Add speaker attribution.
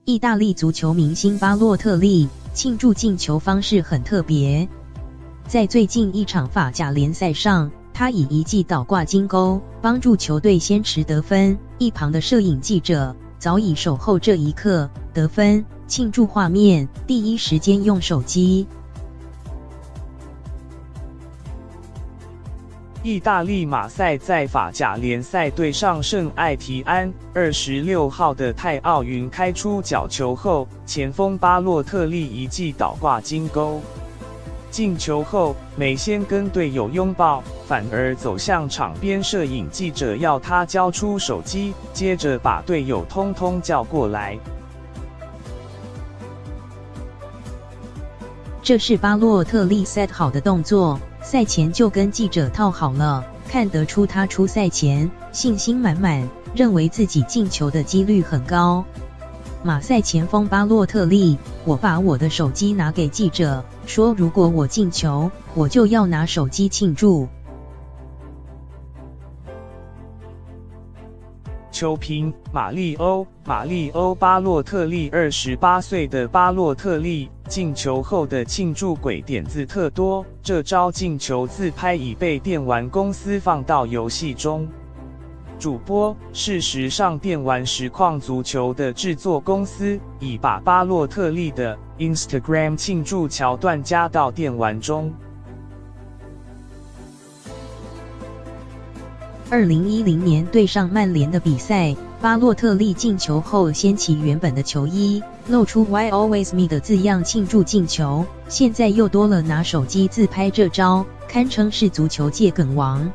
Speaker 1: 意大利足球明星巴洛特利庆祝进球方式很特别，在最近一场法甲联赛上，他以一记倒挂金钩帮助球队先驰得分，一旁的摄影记者早已守候这一刻，得分庆祝画面第一时间用手机。
Speaker 2: 意大利马赛在法甲联赛对上圣艾提安，26号的泰奥云开出角球后，前锋巴洛特利一记倒挂金钩。进球后，没先跟队友拥抱，反而走向场边摄影记者要他交出手机，接着把队友通通叫过来。
Speaker 1: 这是巴洛特利 set 好的动作，赛前就跟记者套好了，看得出他出赛前信心满满，认为自己进球的几率很高。马赛前锋巴洛特利，我把我的手机拿给记者，说如果我进球，我就要拿手机庆祝。
Speaker 2: 球评：马利欧巴洛特利，28岁的巴洛特利进球后的庆祝鬼点子特多，这招进球自拍已被电玩公司放到游戏中。主播：事实上，电玩实况足球的制作公司已把巴洛特利的 Instagram 庆祝桥段加到电玩中。
Speaker 1: 2010年对上曼联的比赛，巴洛特利进球后掀起原本的球衣，露出 Why Always Me 的字样庆祝进球，现在又多了拿手机自拍这招，堪称是足球界梗王。